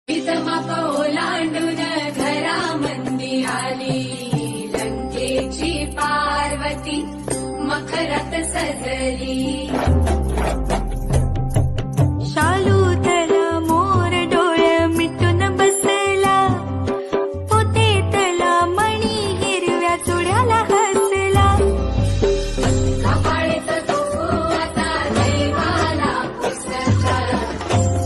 माप ओलांडून घरामंदी आली लंकेची पार्वती मखरात सजली। शालू तला मोर डोळे मिटून बसला, पोतेतला मणी हिरव्या चुड्याला हसला। कपाळीचा तो आता दैवाला पुसला,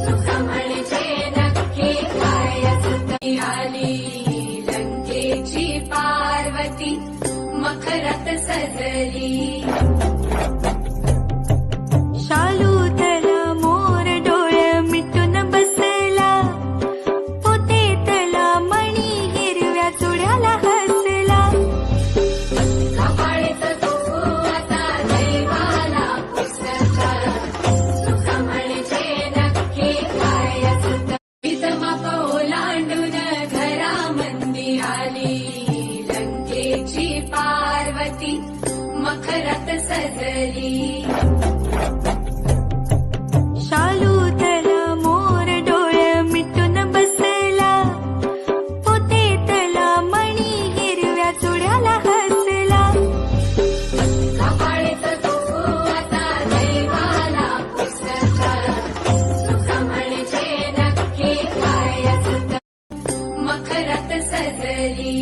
सुख म्हणजे नक्की काय असतं। आली लंकेची पार्वती मखरात सजली। शालू तला मोर डोळे मिटून बसला, पोतेतला मणी हिरव्या चुड्याला हसला। कपाळीचा तो आता दैवाला पुसला, सुख म्हणजे नक्की काय असतं। माप ओलांडून घरामंदी आली लंकेची पार्वती मखरात सजली। शालू तला मोर डोळे मिटून बसला, पोतेतला मणी हिरव्या चुड्याला हसला। कपाळीचा तो आता दैवाला पुसला, सुख म्हणजे नक्की काय असतं। मखरात सजली।